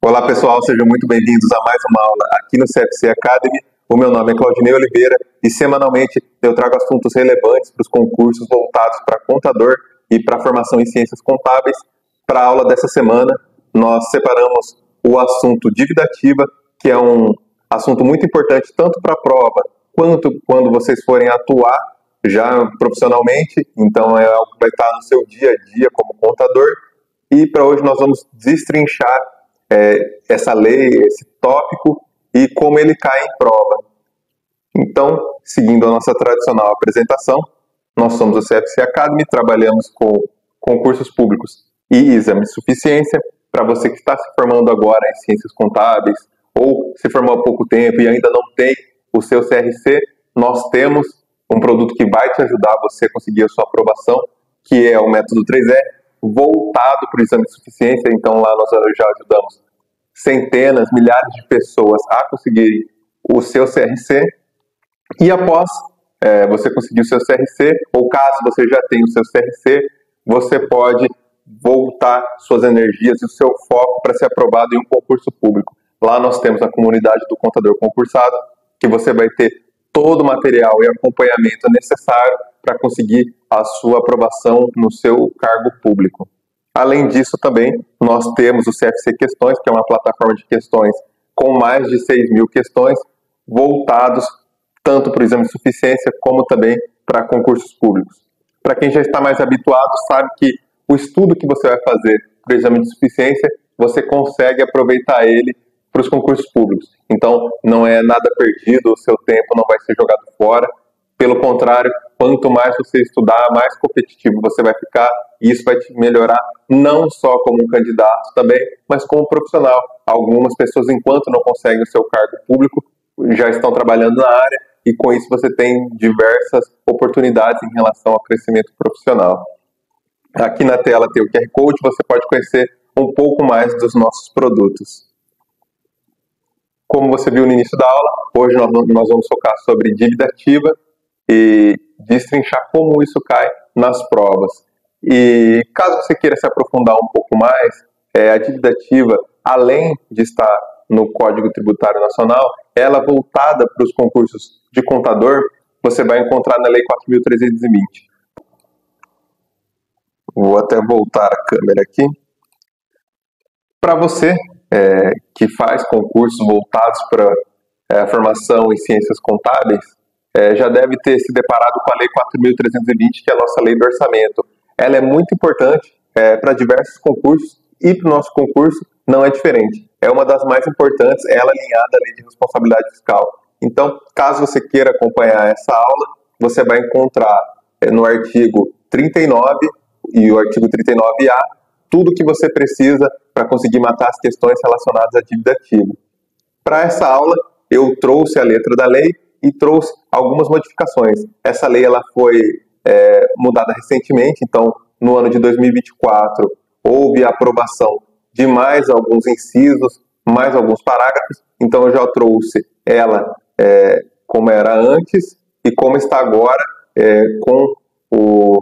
Olá pessoal, sejam muito bem-vindos a mais uma aula aqui no CFC Academy. O meu nome é Claudinei Oliveira e semanalmente eu trago assuntos relevantes para os concursos voltados para contador e para a formação em ciências contábeis. Para a aula dessa semana, nós separamos o assunto dívida ativa, que é um assunto muito importante tanto para a prova quanto quando vocês forem atuar já profissionalmente. Então é algo que vai estar no seu dia a dia como contador. E para hoje nós vamos destrinchar essa lei, esse tópico e como ele cai em prova. Então, seguindo a nossa tradicional apresentação, nós somos o CFC Academy, trabalhamos com concursos públicos e exame de suficiência. Para você que está se formando agora em ciências contábeis ou se formou há pouco tempo e ainda não tem o seu CRC, nós temos um produto que vai te ajudar você a conseguir a sua aprovação, que é o método 3E, voltado para o exame de suficiência. Então lá nós já ajudamos centenas, milhares de pessoas a conseguir o seu CRC, e após você conseguir o seu CRC, ou caso você já tenha o seu CRC, você pode voltar suas energias e o seu foco para ser aprovado em um concurso público. Lá nós temos a comunidade do contador concursado, que você vai ter todo o material e acompanhamento necessário para conseguir a sua aprovação no seu cargo público. Além disso, também, nós temos o CFC Questões, que é uma plataforma de questões com mais de 6.000 questões, voltados tanto para o exame de suficiência, como também para concursos públicos. Para quem já está mais habituado, sabe que o estudo que você vai fazer para o exame de suficiência, você consegue aproveitar ele para os concursos públicos. Então, não é nada perdido, o seu tempo não vai ser jogado fora. Pelo contrário, quanto mais você estudar, mais competitivo você vai ficar, e isso vai te melhorar não só como um candidato também, mas como profissional. Algumas pessoas, enquanto não conseguem o seu cargo público, já estão trabalhando na área, e com isso você tem diversas oportunidades em relação ao crescimento profissional. Aqui na tela tem o QR Code, você pode conhecer um pouco mais dos nossos produtos. Como você viu no início da aula, hoje nós vamos focar sobre dívida ativa e destrinchar como isso cai nas provas. E caso você queira se aprofundar um pouco mais, a dívida ativa, além de estar no Código Tributário Nacional, ela voltada para os concursos de contador, você vai encontrar na Lei 4.320. Vou até voltar a câmera aqui. Para você que faz concursos voltados para a formação em ciências contábeis, já deve ter se deparado com a Lei 4.320, que é a nossa lei do orçamento. Ela é muito importante para diversos concursos, e para o nosso concurso não é diferente. É uma das mais importantes, ela alinhada à Lei de Responsabilidade Fiscal. Então, caso você queira acompanhar essa aula, você vai encontrar no artigo 39 e o artigo 39A tudo o que você precisa para conseguir matar as questões relacionadas à dívida ativa. Para essa aula, eu trouxe a letra da lei e trouxe algumas modificações. Essa lei ela foi mudada recentemente, então no ano de 2024 houve a aprovação de mais alguns incisos, mais alguns parágrafos, então eu já trouxe ela como era antes e como está agora com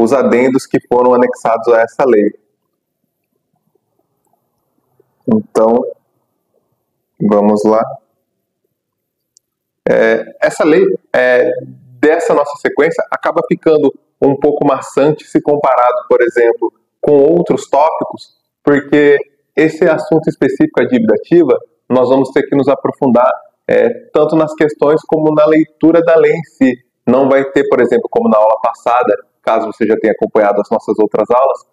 os adendos que foram anexados a essa lei. Então, vamos lá. Essa lei, dessa nossa sequência, acaba ficando um pouco maçante se comparado, por exemplo, com outros tópicos, porque esse assunto específico, a dívida ativa, nós vamos ter que nos aprofundar tanto nas questões como na leitura da lei em si. Não vai ter, por exemplo, como na aula passada, caso você já tenha acompanhado as nossas outras aulas,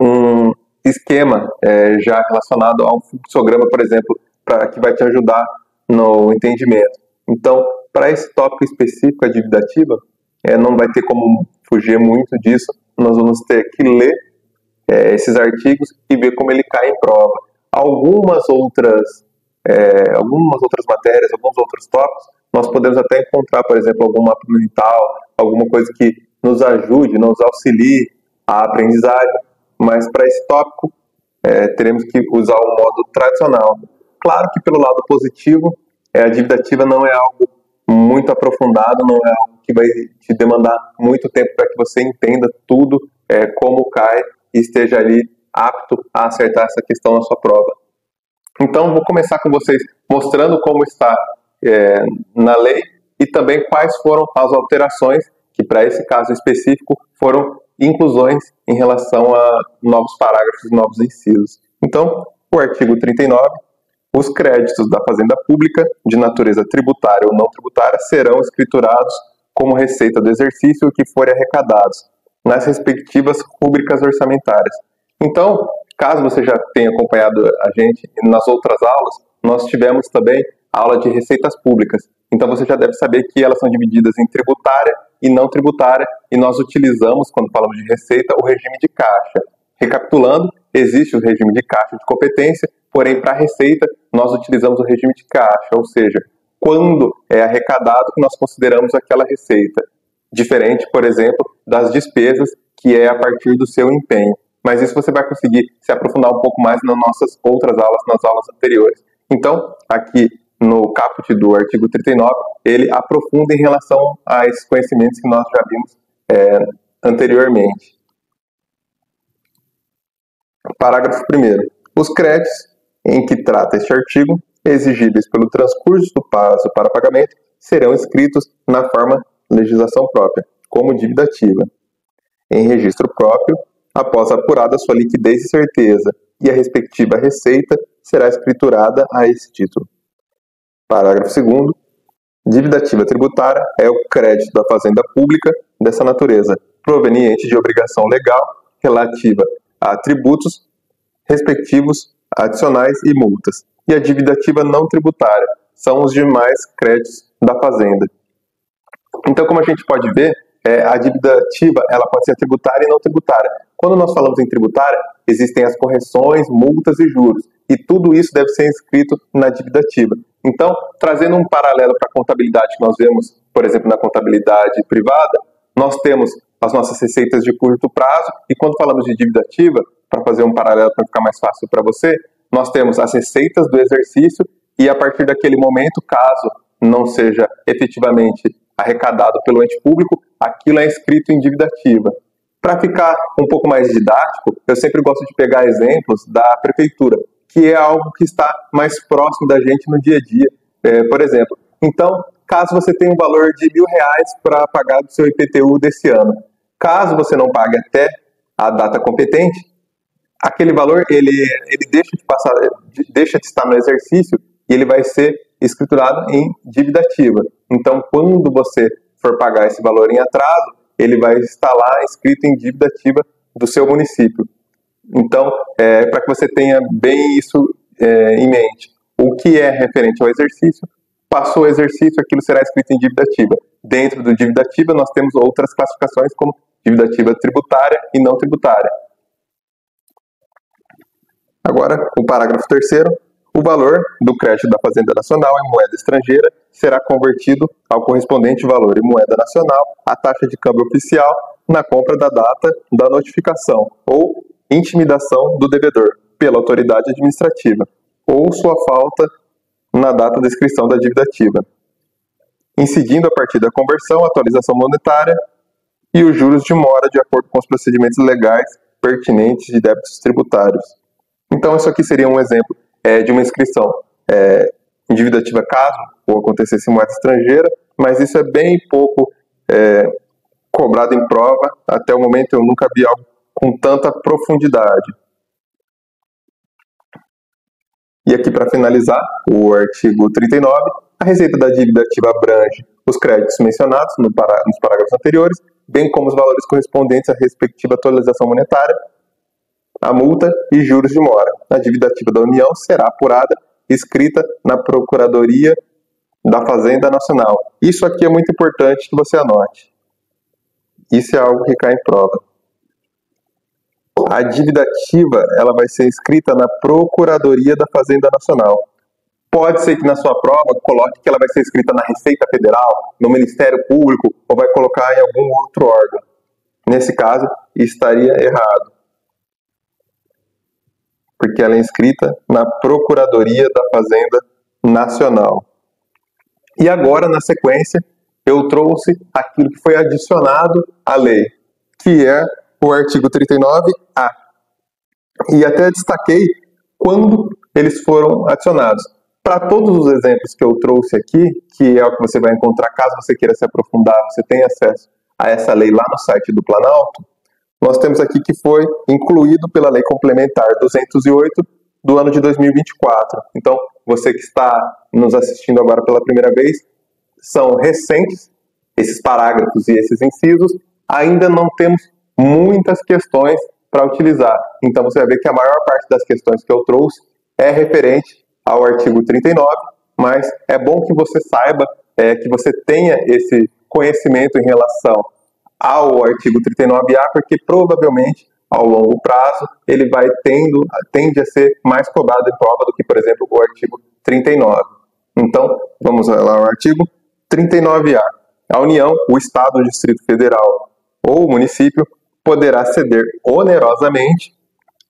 um esquema já relacionado a um fluxograma, por exemplo, que vai te ajudar no entendimento. Então, para esse tópico específico, a dívida ativa, não vai ter como fugir muito disso. Nós vamos ter que ler esses artigos e ver como ele cai em prova. Algumas outras matérias, alguns outros tópicos, nós podemos até encontrar, por exemplo, algum mapa mental, alguma coisa que nos ajude, nos auxilie a aprendizagem, mas para esse tópico teremos que usar o modo tradicional. Claro que pelo lado positivo, a dívida ativa não é algo muito aprofundado, não é algo que vai te demandar muito tempo para que você entenda tudo, como cai e esteja ali apto a acertar essa questão na sua prova. Então, vou começar com vocês mostrando como está na lei e também quais foram as alterações que, para esse caso específico, foram inclusões em relação a novos parágrafos e novos incisos. Então, o artigo 39, os créditos da fazenda pública de natureza tributária ou não tributária serão escriturados como receita do exercício que forem arrecadados nas respectivas rúbricas orçamentárias. Então, caso você já tenha acompanhado a gente nas outras aulas, nós tivemos também a aula de receitas públicas. Então você já deve saber que elas são divididas em tributária e não tributária, e nós utilizamos, quando falamos de receita, o regime de caixa. Recapitulando, existe o regime de caixa de competência, porém para a receita nós utilizamos o regime de caixa, ou seja, quando é arrecadado que nós consideramos aquela receita. Diferente, por exemplo, das despesas, que é a partir do seu empenho. Mas isso você vai conseguir se aprofundar um pouco mais nas nossas outras aulas, nas aulas anteriores. Então, aqui no caput do artigo 39, ele aprofunda em relação a esses conhecimentos que nós já vimos anteriormente. Parágrafo 1º. Os créditos em que trata este artigo, exigíveis pelo transcurso do prazo para pagamento, serão inscritos na forma legislação própria, como dívida ativa, em registro próprio, após apurada sua liquidez e certeza, e a respectiva receita será escriturada a esse título. Parágrafo 2º. Dívida ativa tributária é o crédito da fazenda pública dessa natureza, proveniente de obrigação legal relativa a tributos respectivos, adicionais e multas. E a dívida ativa não tributária são os demais créditos da fazenda. Então, como a gente pode ver, a dívida ativa ela pode ser tributária e não tributária. Quando nós falamos em tributária, existem as correções, multas e juros. E tudo isso deve ser inscrito na dívida ativa. Então, trazendo um paralelo para a contabilidade que nós vemos, por exemplo, na contabilidade privada, nós temos as nossas receitas de curto prazo e quando falamos de dívida ativa, para fazer um paralelo para ficar mais fácil para você, nós temos as receitas do exercício e a partir daquele momento, caso não seja efetivamente arrecadado pelo ente público, aquilo é inscrito em dívida ativa. Para ficar um pouco mais didático, eu sempre gosto de pegar exemplos da prefeitura, que é algo que está mais próximo da gente no dia a dia. Por exemplo, então, caso você tenha um valor de R$ 1.000 para pagar do seu IPTU desse ano, caso você não pague até a data competente, aquele valor ele deixa de estar no exercício e ele vai ser escriturado em dívida ativa. Então, quando você for pagar esse valor em atraso, ele vai estar lá escrito em dívida ativa do seu município. Então, para que você tenha bem isso em mente, o que é referente ao exercício, passou o exercício, aquilo será escrito em dívida ativa. Dentro do dívida ativa, nós temos outras classificações como dívida ativa tributária e não tributária. Agora, o parágrafo 3º. O valor do crédito da Fazenda Nacional em moeda estrangeira será convertido ao correspondente valor em moeda nacional, a taxa de câmbio oficial, na compra da data da notificação ou intimidação do devedor pela autoridade administrativa, ou sua falta na data da inscrição da dívida ativa, incidindo a partir da conversão, atualização monetária e os juros de mora de acordo com os procedimentos legais pertinentes de débitos tributários. Então, isso aqui seria um exemplo de uma inscrição em dívida ativa caso ou acontecesse em moeda estrangeira, mas isso é bem pouco cobrado em prova. Até o momento eu nunca vi algo com tanta profundidade. E aqui para finalizar, o artigo 39, a receita da dívida ativa abrange os créditos mencionados nos parágrafos anteriores, bem como os valores correspondentes à respectiva atualização monetária, a multa e juros de mora. A dívida ativa da União será apurada e escrita na Procuradoria da Fazenda Nacional. Isso aqui é muito importante que você anote. Isso é algo que cai em prova. A dívida ativa ela vai ser escrita na Procuradoria da Fazenda Nacional. Pode ser que na sua prova coloque que ela vai ser escrita na Receita Federal, no Ministério Público ou vai colocar em algum outro órgão. Nesse caso, estaria errado, porque ela é inscrita na Procuradoria da Fazenda Nacional. E agora, na sequência, eu trouxe aquilo que foi adicionado à lei, que é o artigo 39A. E até destaquei quando eles foram adicionados. Para todos os exemplos que eu trouxe aqui, que é o que você vai encontrar caso você queira se aprofundar, você tem acesso a essa lei lá no site do Planalto, nós temos aqui que foi incluído pela Lei Complementar 208 do ano de 2024. Então, você que está nos assistindo agora pela primeira vez, são recentes esses parágrafos e esses incisos, ainda não temos muitas questões para utilizar. Então, você vai ver que a maior parte das questões que eu trouxe é referente ao artigo 39, mas é bom que você saiba, que você tenha esse conhecimento em relação ao artigo 39A, porque provavelmente, ao longo prazo, ele tende a ser mais cobrado em prova do que, por exemplo, o artigo 39. Então, vamos lá ao artigo 39A. A União, o Estado, o Distrito Federal ou o município poderá ceder onerosamente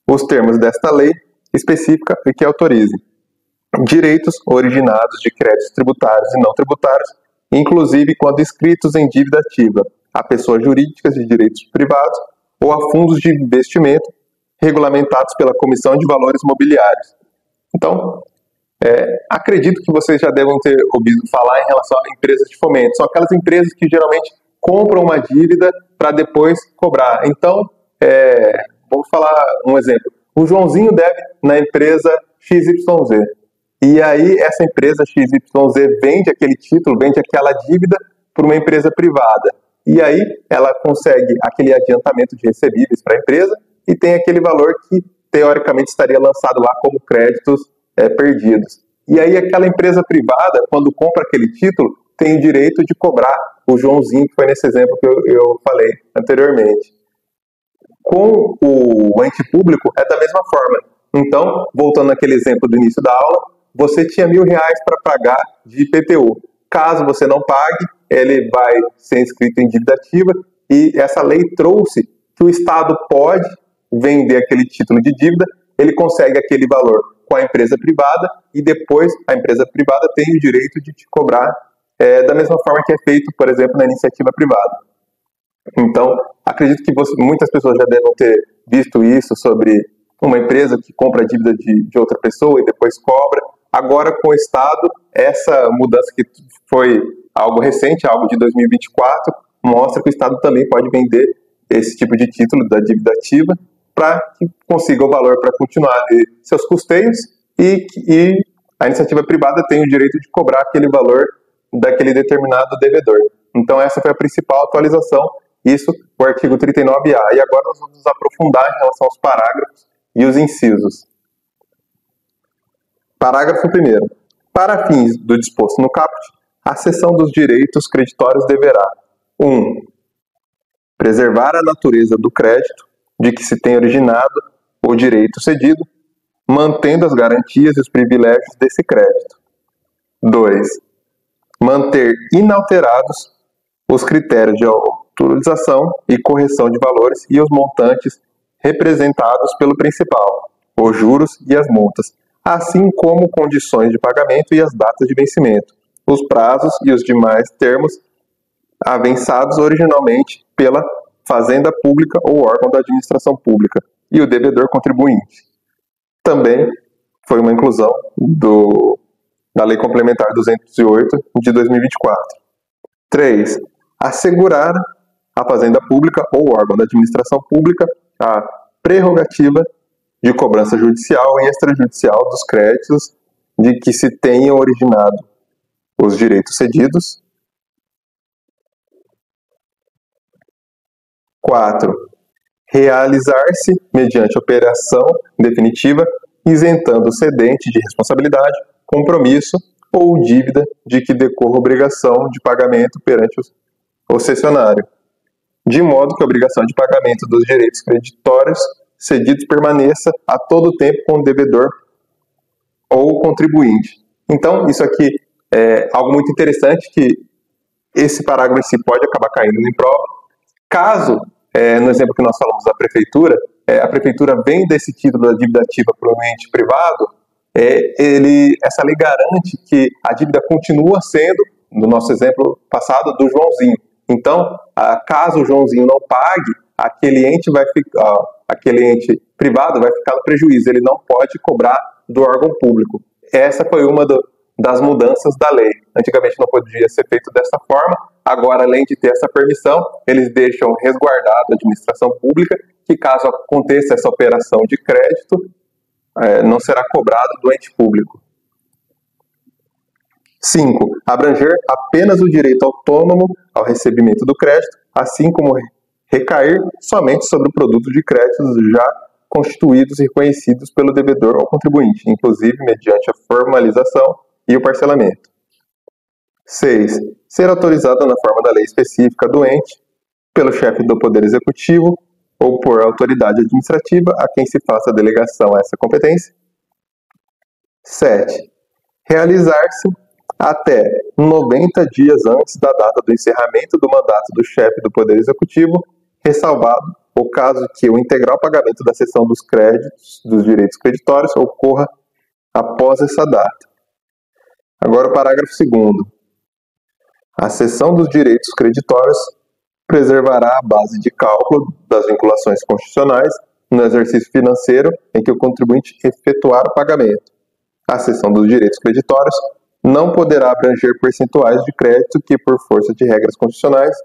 os termos desta lei específica e que autorize direitos originados de créditos tributários e não tributários, inclusive quando inscritos em dívida ativa, a pessoas jurídicas de direitos privados ou a fundos de investimento regulamentados pela Comissão de Valores Mobiliários. Então, acredito que vocês já devem ter ouvido falar em relação a empresas de fomento. São aquelas empresas que geralmente compram uma dívida para depois cobrar. Então, vamos falar um exemplo. O Joãozinho deve na empresa XYZ. E aí, essa empresa XYZ vende aquele título, vende aquela dívida para uma empresa privada. E aí, ela consegue aquele adiantamento de recebíveis para a empresa e tem aquele valor que, teoricamente, estaria lançado lá como créditos perdidos. E aí, aquela empresa privada, quando compra aquele título, tem o direito de cobrar o Joãozinho, que foi nesse exemplo que eu falei anteriormente. Com o ente público, é da mesma forma. Então, voltando naquele exemplo do início da aula, você tinha R$1.000 para pagar de IPTU. Caso você não pague, ele vai ser inscrito em dívida ativa e essa lei trouxe que o Estado pode vender aquele título de dívida, ele consegue aquele valor com a empresa privada e depois a empresa privada tem o direito de te cobrar da mesma forma que é feito, por exemplo, na iniciativa privada. Então, acredito que muitas pessoas já devem ter visto isso sobre uma empresa que compra a dívida de outra pessoa e depois cobra. Agora, com o Estado, essa mudança que foi algo recente, algo de 2024, mostra que o Estado também pode vender esse tipo de título da dívida ativa para que consiga o valor para continuar seus custeios e a iniciativa privada tem o direito de cobrar aquele valor daquele determinado devedor. Então, essa foi a principal atualização, isso o artigo 39A. E agora nós vamos nos aprofundar em relação aos parágrafos e os incisos. Parágrafo 1º. Para fins do disposto no caput, a cessão dos direitos creditórios deverá 1. Preservar a natureza do crédito de que se tem originado o direito cedido, mantendo as garantias e os privilégios desse crédito. 2. Manter inalterados os critérios de autorização e correção de valores e os montantes representados pelo principal, os juros e as multas, assim como condições de pagamento e as datas de vencimento, os prazos e os demais termos avançados originalmente pela fazenda pública ou órgão da administração pública e o devedor contribuinte. Também foi uma inclusão da Lei Complementar 208 de 2024. 3. Assegurar à fazenda pública ou órgão da administração pública a prerrogativa de cobrança judicial e extrajudicial dos créditos de que se tenham originado os direitos cedidos. 4. Realizar-se mediante operação definitiva, isentando o cedente de responsabilidade, compromisso ou dívida de que decorra obrigação de pagamento perante o cessionário, de modo que a obrigação de pagamento dos direitos creditórios cedidos permaneça a todo tempo com o devedor ou contribuinte. Então, isso aqui é algo muito interessante, que esse parágrafo em si pode acabar caindo em prova. Caso, no exemplo que nós falamos da prefeitura, a prefeitura venda esse título da dívida ativa para um ente privado, essa lei garante que a dívida continua sendo, no nosso exemplo passado, do Joãozinho. Então, caso o Joãozinho não pague, aquele ente vai ficar, aquele ente privado vai ficar no prejuízo, ele não pode cobrar do órgão público. Essa foi uma das mudanças da lei. Antigamente não podia ser feito dessa forma, agora, além de ter essa permissão, eles deixam resguardado a administração pública, que caso aconteça essa operação de crédito, não será cobrado do ente público. 5. Abranger apenas o direito autônomo ao recebimento do crédito, assim como recair somente sobre o produto de créditos já constituídos e reconhecidos pelo devedor ou contribuinte, inclusive mediante a formalização e o parcelamento. 6. Ser autorizado na forma da lei específica do ente, pelo chefe do Poder Executivo ou por autoridade administrativa a quem se faça a delegação a essa competência. 7. Realizar-se até 90 dias antes da data do encerramento do mandato do chefe do Poder Executivo, ressalvado o caso que o integral pagamento da cessão dos créditos, dos direitos creditórios, ocorra após essa data. Agora o parágrafo 2º. A cessão dos direitos creditórios preservará a base de cálculo das vinculações constitucionais no exercício financeiro em que o contribuinte efetuar o pagamento. A cessão dos direitos creditórios não poderá abranger percentuais de crédito que, por força de regras constitucionais,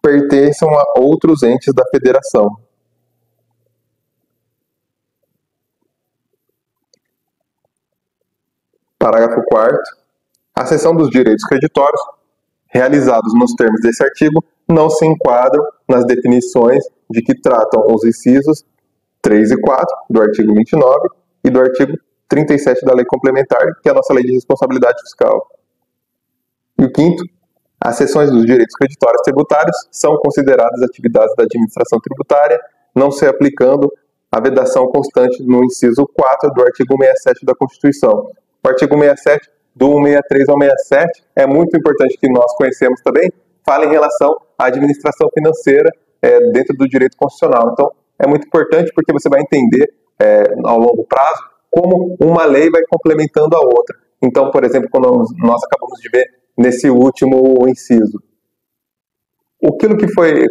pertençam a outros entes da federação. Parágrafo 4º. A cessão dos direitos creditórios, realizados nos termos desse artigo, não se enquadram nas definições de que tratam os incisos 3 e 4 do artigo 29 e do artigo 37 da Lei Complementar, que é a nossa Lei de Responsabilidade Fiscal. E o 5º, as cessões dos direitos creditórios tributários são consideradas atividades da administração tributária, não se aplicando a vedação constante no inciso 4 do artigo 67 da Constituição. O artigo 67, do 163 ao 67, é muito importante que nós conhecemos também, fala em relação à administração financeira dentro do direito constitucional. Então, é muito importante porque você vai entender ao longo prazo como uma lei vai complementando a outra. Então, por exemplo, quando nós acabamos de ver nesse último inciso, aquilo que foi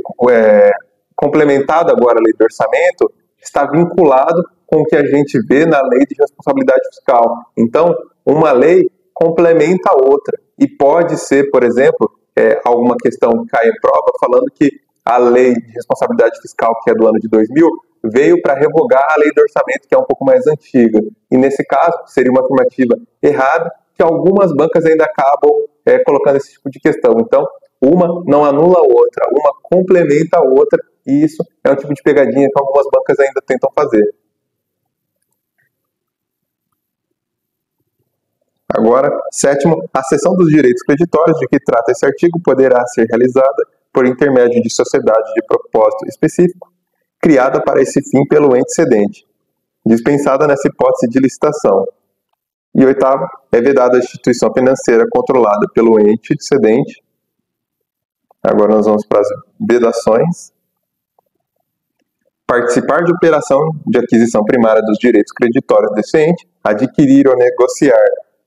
complementado agora a lei do orçamento está vinculado com o que a gente vê na lei de responsabilidade fiscal. Então, uma lei complementa a outra. E pode ser, por exemplo, alguma questão que cai em prova falando que a lei de responsabilidade fiscal, que é do ano de 2000, veio para revogar a lei do orçamento, que é um pouco mais antiga. E nesse caso, seria uma afirmativa errada, que algumas bancas ainda acabam colocando esse tipo de questão. Então, uma não anula a outra, uma complementa a outra, e isso é um tipo de pegadinha que algumas bancas ainda tentam fazer. Agora, 7º, a cessão dos direitos creditórios de que trata esse artigo poderá ser realizada por intermédio de sociedade de propósito específico, criada para esse fim pelo ente cedente, dispensada nessa hipótese de licitação. E 8º, é vedada a instituição financeira controlada pelo ente cedente. Agora nós vamos para as vedações. Participar de operação de aquisição primária dos direitos creditórios desse ente, adquirir ou negociar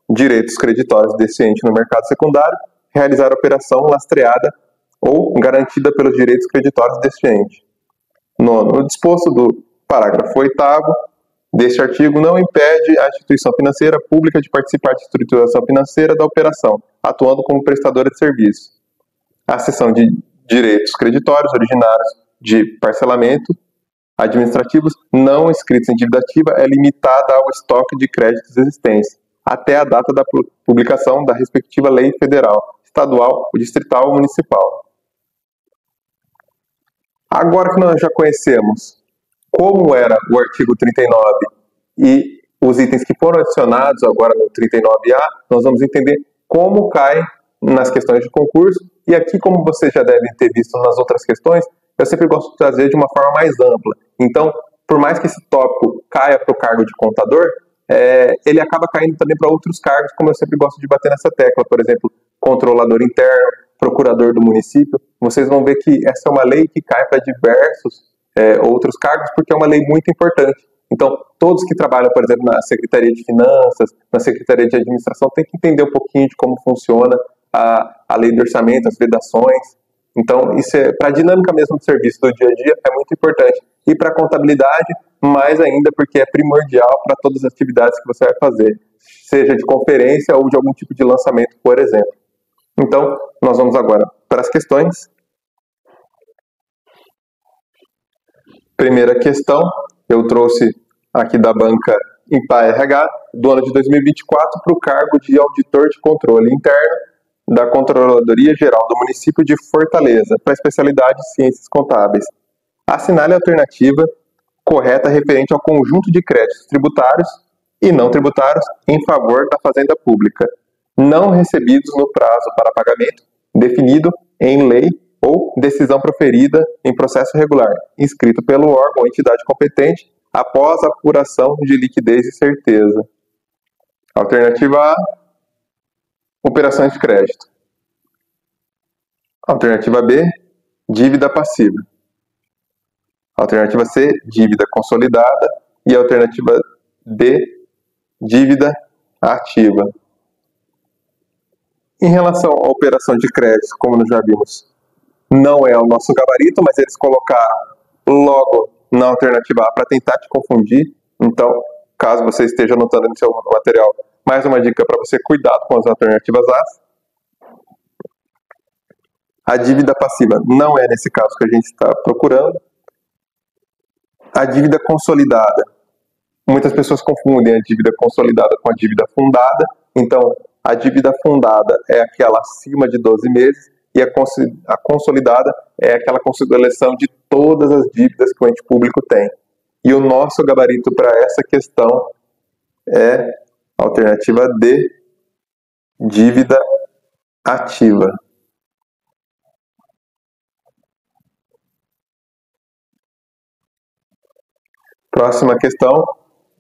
direitos creditórios desse ente no mercado secundário, realizar operação lastreada ou garantida pelos direitos creditórios desse ente. 9º, o disposto do parágrafo 8º deste artigo não impede a instituição financeira pública de participar de estruturação financeira da operação, atuando como prestadora de serviço. A cessão de direitos creditórios originários de parcelamento administrativos não inscritos em dívida ativa é limitada ao estoque de créditos existentes, até a data da publicação da respectiva lei federal, estadual, distrital ou municipal. Agora que nós já conhecemos como era o artigo 39 e os itens que foram adicionados agora no 39A, nós vamos entender como cai nas questões de concurso. E aqui, como vocês já devem ter visto nas outras questões, eu sempre gosto de trazer de uma forma mais ampla. Então, por mais que esse tópico caia para o cargo de contador, ele acaba caindo também para outros cargos, como eu sempre gosto de bater nessa tecla. Por exemplo, controlador interno, procurador do município. Vocês vão ver que essa é uma lei que cai para diversos outros cargos, porque é uma lei muito importante. Então, todos que trabalham, por exemplo, na Secretaria de Finanças, na Secretaria de Administração, têm que entender um pouquinho de como funciona a lei do orçamento, as vedações. Então, isso para a dinâmica mesmo do serviço do dia a dia é muito importante. E para a contabilidade, mais ainda, porque é primordial para todas as atividades que você vai fazer, seja de conferência ou de algum tipo de lançamento, por exemplo. Então, nós vamos agora para as questões. Primeira questão, eu trouxe aqui da banca Impar RH, do ano de 2024, para o cargo de auditor de controle interno da Controladoria Geral do município de Fortaleza, para a especialidade de Ciências Contábeis. Assinale a alternativa correta referente ao conjunto de créditos tributários e não tributários em favor da Fazenda Pública, não recebidos no prazo para pagamento definido em lei ou decisão proferida em processo regular, inscrito pelo órgão ou entidade competente após a apuração de liquidez e certeza. Alternativa A, operações de crédito. Alternativa B, dívida passiva. Alternativa C, dívida consolidada. E alternativa D, dívida ativa. Em relação à operação de crédito, como nós já vimos, não é o nosso gabarito, mas eles colocaram logo na alternativa A para tentar te confundir. Então, caso você esteja anotando no seu material, mais uma dica para você: cuidado com as alternativas A. A dívida passiva não é nesse caso que a gente está procurando. A dívida consolidada. Muitas pessoas confundem a dívida consolidada com a dívida fundada. Então, a dívida fundada é aquela acima de 12 meses e a consolidada é aquela consolidação de todas as dívidas que o ente público tem. E o nosso gabarito para essa questão é a alternativa D, dívida ativa. Próxima questão,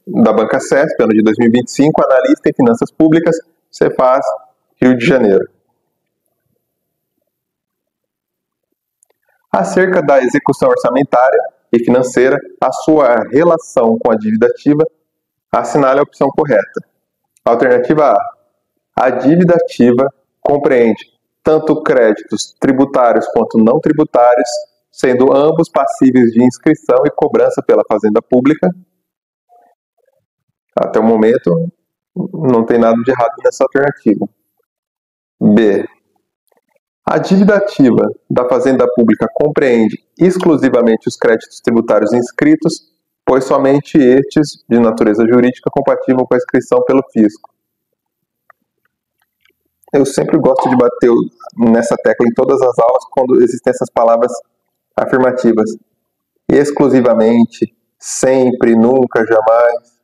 da banca CESP, ano de 2025, analista em finanças públicas, Cefaz, Rio de Janeiro. Acerca da execução orçamentária e financeira, a sua relação com a dívida ativa, assinale a opção correta. Alternativa A. A dívida ativa compreende tanto créditos tributários quanto não tributários, sendo ambos passíveis de inscrição e cobrança pela Fazenda Pública. Até o momento, não tem nada de errado nessa alternativa. B. A dívida ativa da Fazenda Pública compreende exclusivamente os créditos tributários inscritos, pois somente estes, de natureza jurídica, compatível com a inscrição pelo fisco. Eu sempre gosto de bater nessa tecla em todas as aulas quando existem essas palavras afirmativas. Exclusivamente, sempre, nunca, jamais.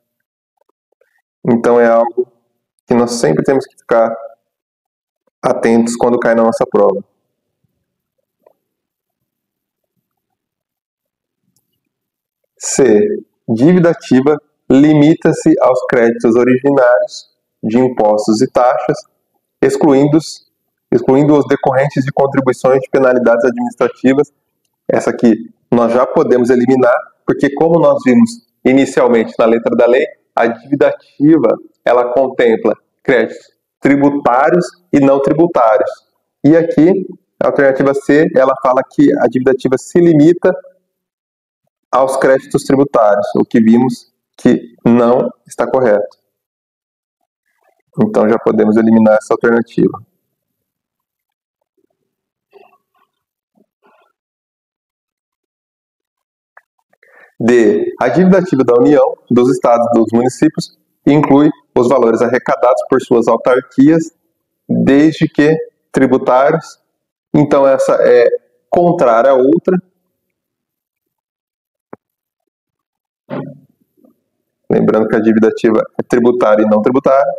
Então é algo que nós sempre temos que ficar atentos quando cai na nossa prova. C. Dívida ativa limita-se aos créditos originários de impostos e taxas, excluindo os decorrentes de contribuições de penalidades administrativas. Essa aqui nós já podemos eliminar, porque como nós vimos inicialmente na letra da lei, a dívida ativa ela contempla créditos tributários e não tributários. E aqui, a alternativa C, ela fala que a dívida ativa se limita aos créditos tributários, o que vimos que não está correto. Então já podemos eliminar essa alternativa. D. A dívida ativa da União, dos Estados e dos municípios inclui os valores arrecadados por suas autarquias, desde que tributários. Então essa é contrária à outra. Lembrando que a dívida ativa é tributária e não tributária.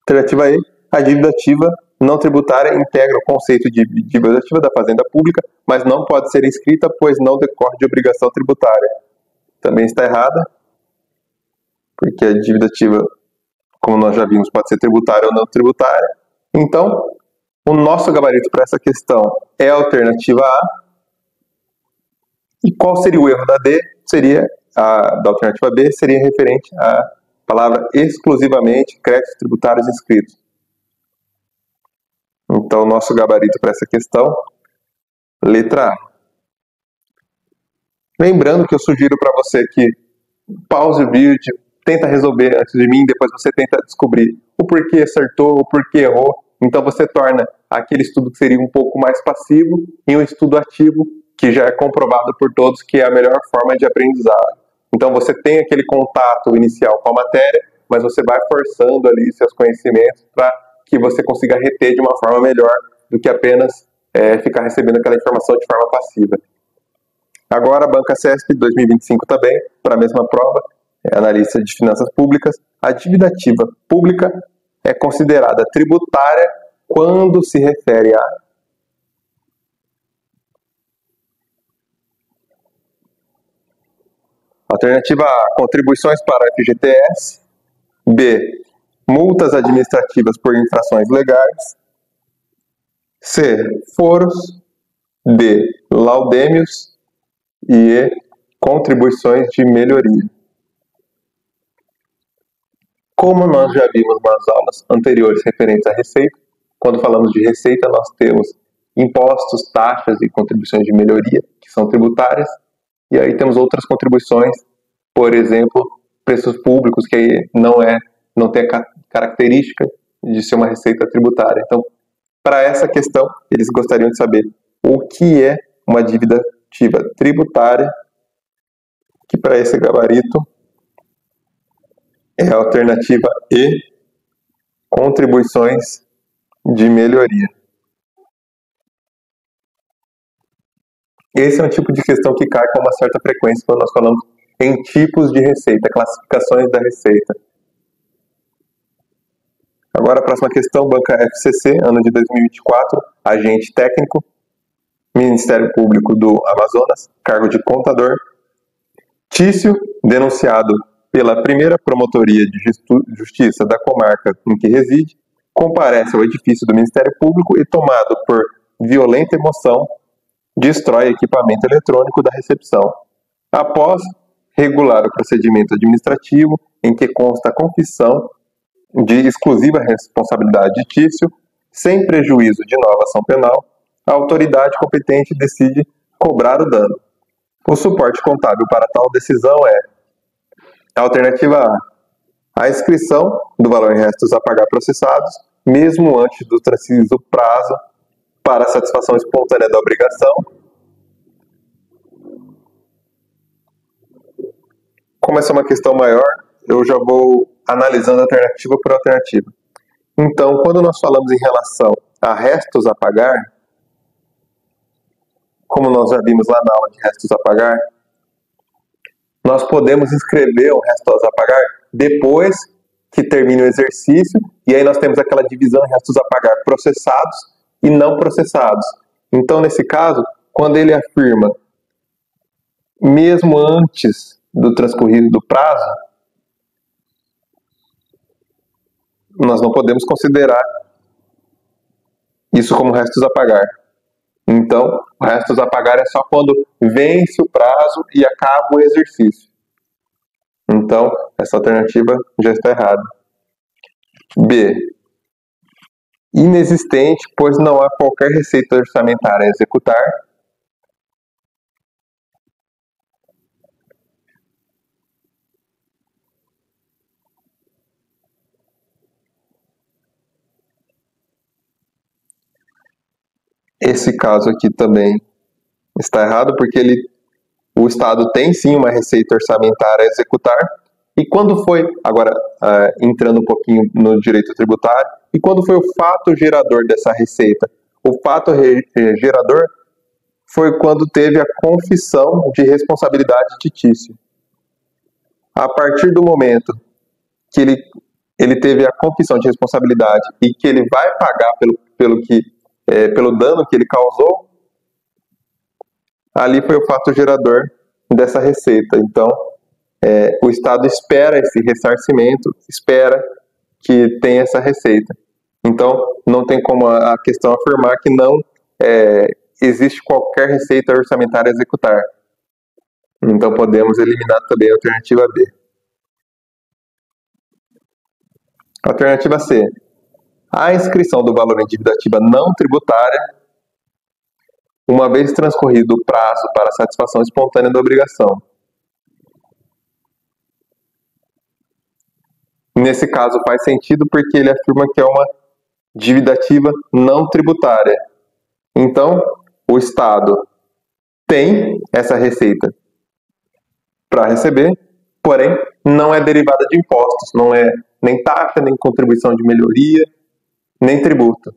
Alternativa E. A dívida ativa não tributária integra o conceito de dívida ativa da Fazenda Pública, mas não pode ser inscrita, pois não decorre de obrigação tributária. Também está errada, porque a dívida ativa, como nós já vimos, pode ser tributária ou não tributária. Então, o nosso gabarito para essa questão é a alternativa A. E qual seria o erro da D? Da alternativa B seria referente à palavra exclusivamente créditos tributários inscritos. Então, o nosso gabarito para essa questão Letra A. Lembrando que eu sugiro para você que pause o vídeo, tenta resolver antes de mim, depois você tenta descobrir o porquê acertou, o porquê errou. Então você torna aquele estudo que seria um pouco mais passivo em um estudo ativo, que já é comprovado por todos que é a melhor forma de aprendizado. Então você tem aquele contato inicial com a matéria, mas você vai forçando ali seus conhecimentos para que você consiga reter de uma forma melhor do que apenas ficar recebendo aquela informação de forma passiva. Agora, a Banca CESP 2025 também, para a mesma prova, analista de finanças públicas, a dívida ativa pública é considerada tributária quando se refere a alternativa A, contribuições para a FGTS, B, multas administrativas por infrações legais, C, foros, D, laudêmios e E, contribuições de melhoria. Como nós já vimos nas aulas anteriores referentes à receita, quando falamos de receita nós temos impostos, taxas e contribuições de melhoria, que são tributárias, e aí temos outras contribuições, por exemplo, preços públicos, que aí não tem a característica de ser uma receita tributária. Então, para essa questão, eles gostariam de saber o que é uma dívida ativa tributária, que para esse gabarito é a alternativa E, contribuições de melhoria. Esse é um tipo de questão que cai com uma certa frequência quando nós falamos em tipos de receita, classificações da receita. Agora a próxima questão, Banca FCC, ano de 2024, agente técnico, Ministério Público do Amazonas, cargo de contador. Tício, denunciado pela primeira promotoria de justiça da comarca em que reside, comparece ao edifício do Ministério Público e, tomado por violenta emoção, destrói equipamento eletrônico da recepção. Após regular o procedimento administrativo, em que consta a confissão de exclusiva responsabilidade de Tício, sem prejuízo de nova ação penal, a autoridade competente decide cobrar o dano. O suporte contábil para tal decisão é a alternativa A, a inscrição do valor em restos a pagar processados, mesmo antes do transciso prazo para a satisfação espontânea da obrigação. Como essa é uma questão maior, eu já vou analisando alternativa por alternativa. Então, quando nós falamos em relação a restos a pagar, como nós já vimos lá na aula de restos a pagar, nós podemos inscrever o restos a pagar depois que termine o exercício, e aí nós temos aquela divisão em restos a pagar processados e não processados. Então, nesse caso, quando ele afirma mesmo antes do transcorrido do prazo, nós não podemos considerar isso como restos a pagar. Então, restos a pagar é só quando vence o prazo e acaba o exercício. Então, essa alternativa já está errada. B. Inexistente, pois não há qualquer receita orçamentária a executar. Esse caso aqui também está errado, porque o Estado tem sim uma receita orçamentária a executar. E quando foi, agora entrando um pouquinho no direito tributário, e quando foi o fato gerador dessa receita? O fato gerador foi quando teve a confissão de responsabilidade de Tício. A partir do momento que ele teve a confissão de responsabilidade e que ele vai pagar pelo dano que ele causou, ali foi o fato gerador dessa receita. Então, o Estado espera esse ressarcimento, espera que tenha essa receita. Então, não tem como a questão afirmar que não existe qualquer receita orçamentária a executar. Então, podemos eliminar também a alternativa B. Alternativa C. A inscrição do valor em dívida ativa não tributária. uma vez transcorrido o prazo para a satisfação espontânea da obrigação. Nesse caso faz sentido porque ele afirma que é uma dívida ativa não tributária. Então, o Estado tem essa receita para receber, porém não é derivada de impostos, não é nem taxa, nem contribuição de melhoria, nem tributo.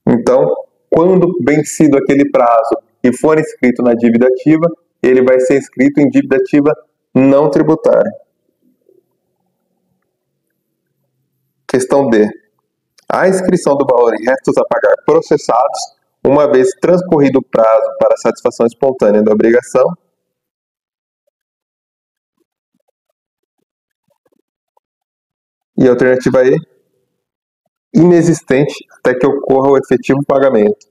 Então, quando vencido aquele prazo e for inscrito na dívida ativa, ele vai ser inscrito em dívida ativa não tributária. Questão D. A inscrição do valor em restos a pagar processados, uma vez transcorrido o prazo para a satisfação espontânea da obrigação, e a alternativa E, inexistente até que ocorra o efetivo pagamento.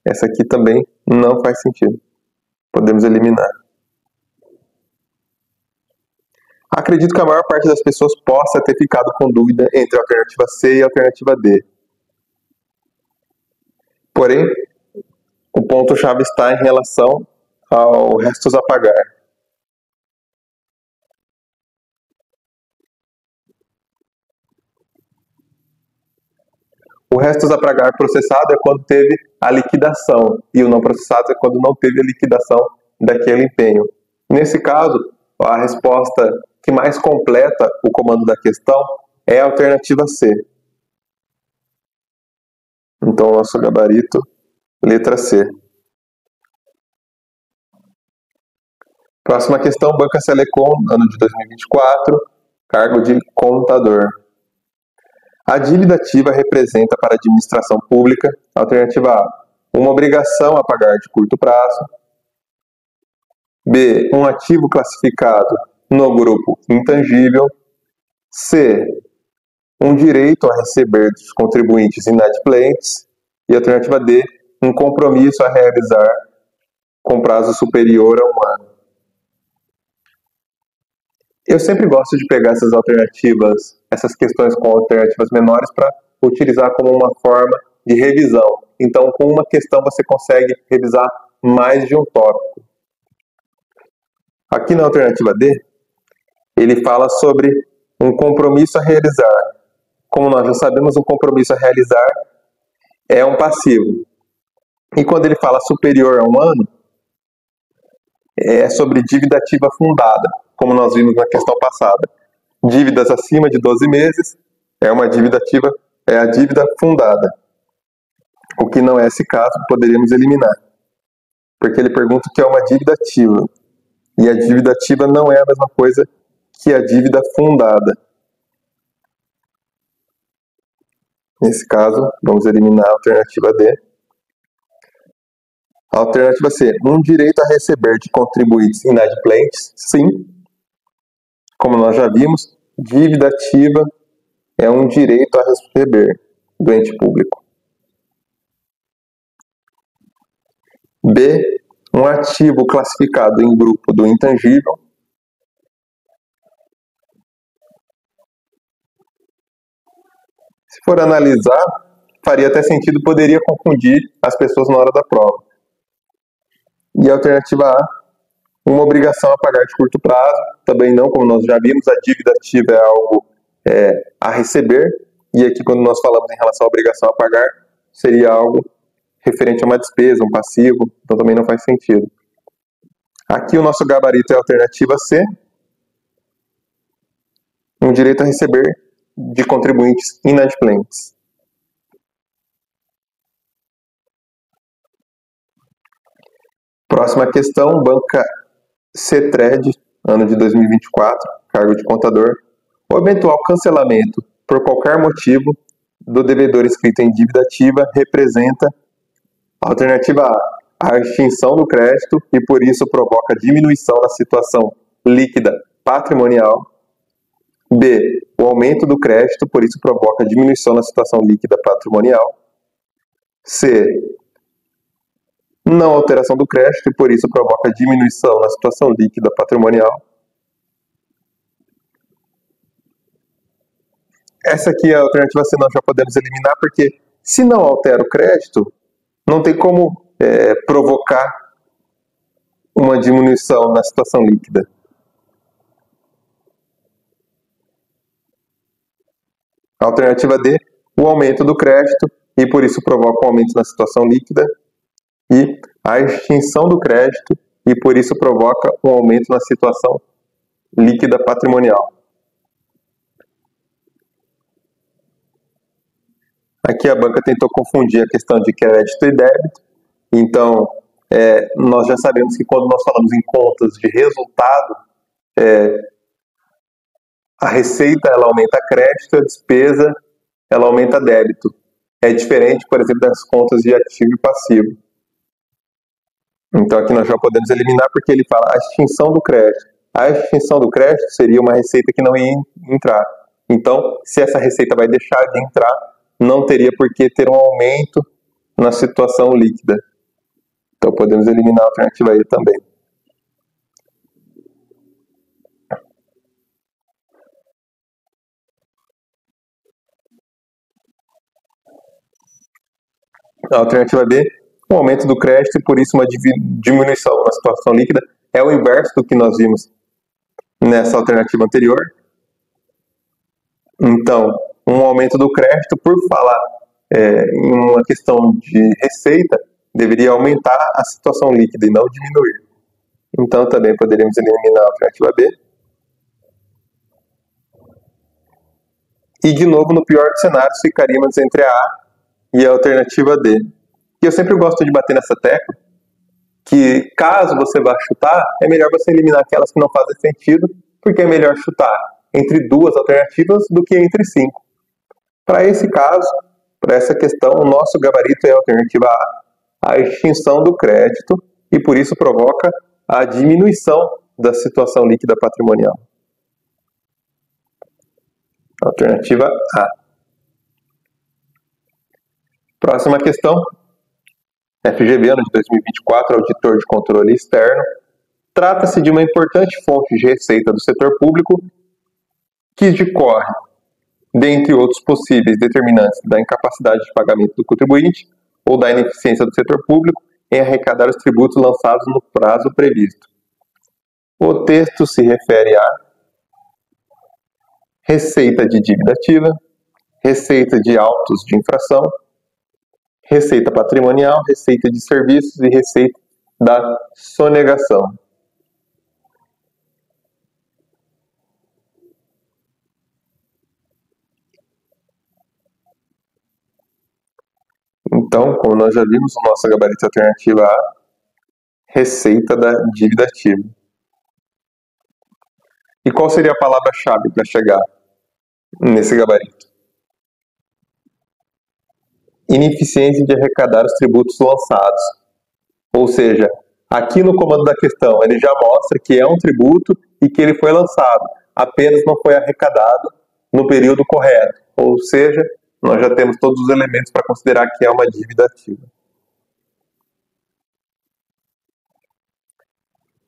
Essa aqui também não faz sentido. Podemos eliminar. Acredito que a maior parte das pessoas possa ter ficado com dúvida entre a alternativa C e a alternativa D. Porém, o ponto-chave está em relação ao restos a pagar. O restos a pagar processado é quando teve a liquidação, e o não processado é quando não teve a liquidação daquele empenho. Nesse caso, a resposta que mais completa o comando da questão é a alternativa C. Então, nosso gabarito, letra C. Próxima questão, Banca Selecom, ano de 2024, cargo de contador. A dívida ativa representa para a administração pública, alternativa A, uma obrigação a pagar de curto prazo. B, um ativo classificado no grupo intangível. C, um direito a receber dos contribuintes inadimplentes. E alternativa D, um compromisso a realizar com prazo superior a um ano. Eu sempre gosto de pegar essas alternativas, essas questões com alternativas menores para utilizar como uma forma de revisão. Então, com uma questão você consegue revisar mais de um tópico. Aqui na alternativa D, ele fala sobre um compromisso a realizar. Como nós já sabemos, um compromisso a realizar é um passivo. E quando ele fala superior a um ano, é sobre dívida ativa fundada, como nós vimos na questão passada. Dívidas acima de 12 meses é uma dívida ativa, é a dívida fundada. O que não é esse caso, poderíamos eliminar. Porque ele pergunta o que é uma dívida ativa. E a dívida ativa não é a mesma coisa que a dívida fundada. Nesse caso, vamos eliminar a alternativa D. A alternativa C, um direito a receber de contribuintes inadimplentes, sim. Como nós já vimos, dívida ativa é um direito a receber do ente público. B, um ativo classificado em grupo do intangível. Se for analisar, faria até sentido, poderia confundir as pessoas na hora da prova. E a alternativa A, uma obrigação a pagar de curto prazo, também não, como nós já vimos, a dívida ativa é algo a receber, e aqui quando nós falamos em relação à obrigação a pagar, seria algo referente a uma despesa, um passivo, então também não faz sentido. Aqui o nosso gabarito é a alternativa C, um direito a receber de contribuintes inadimplentes. Próxima questão, Banca Cetred, ano de 2024, cargo de contador. O eventual cancelamento, por qualquer motivo, do devedor inscrito em dívida ativa representa a alternativa A extinção do crédito e por isso provoca diminuição na situação líquida patrimonial. B, o aumento do crédito, por isso provoca diminuição na situação líquida patrimonial. C, não alteração do crédito e por isso provoca diminuição na situação líquida patrimonial. Essa aqui é a alternativa C, nós já podemos eliminar, porque se não altera o crédito, não tem como provocar uma diminuição na situação líquida. Alternativa D, o aumento do crédito, e por isso provoca um aumento na situação líquida. E a extinção do crédito, e por isso provoca um aumento na situação líquida patrimonial. Aqui a banca tentou confundir a questão de crédito e débito. Então, nós já sabemos que quando nós falamos em contas de resultado, a receita ela aumenta crédito, a despesa ela aumenta débito. É diferente, por exemplo, das contas de ativo e passivo. Então aqui nós já podemos eliminar porque ele fala a extinção do crédito. A extinção do crédito seria uma receita que não ia entrar. Então, se essa receita vai deixar de entrar, não teria por que ter um aumento na situação líquida. Então podemos eliminar a alternativa E também. A alternativa B, um aumento do crédito e por isso uma diminuição na situação líquida, é o inverso do que nós vimos nessa alternativa anterior. Então, um aumento do crédito, por falar em uma questão de receita, deveria aumentar a situação líquida e não diminuir. Então, também poderíamos eliminar a alternativa B. E, de novo, no pior dos cenários, ficaríamos entre a A e a alternativa D. E eu sempre gosto de bater nessa tecla, que caso você vá chutar, é melhor você eliminar aquelas que não fazem sentido, porque é melhor chutar entre duas alternativas do que entre 5. Para esse caso, para essa questão, o nosso gabarito é a alternativa A extinção do crédito, e por isso provoca a diminuição da situação líquida patrimonial. Alternativa A. Próxima questão. FGV, ano de 2024, auditor de controle externo. Trata-se de uma importante fonte de receita do setor público que decorre, dentre outros possíveis determinantes da incapacidade de pagamento do contribuinte ou da ineficiência do setor público em arrecadar os tributos lançados no prazo previsto. O texto se refere a receita de dívida ativa, receita de autos de infração, receita patrimonial, receita de serviços e receita da sonegação. Então, como nós já vimos, o nosso gabarito alternativa A, receita da dívida ativa. E qual seria a palavra-chave para chegar nesse gabarito? Ineficiência de arrecadar os tributos lançados. Ou seja, aqui no comando da questão, ele já mostra que é um tributo e que ele foi lançado, apenas não foi arrecadado no período correto. Ou seja, nós já temos todos os elementos para considerar que é uma dívida ativa.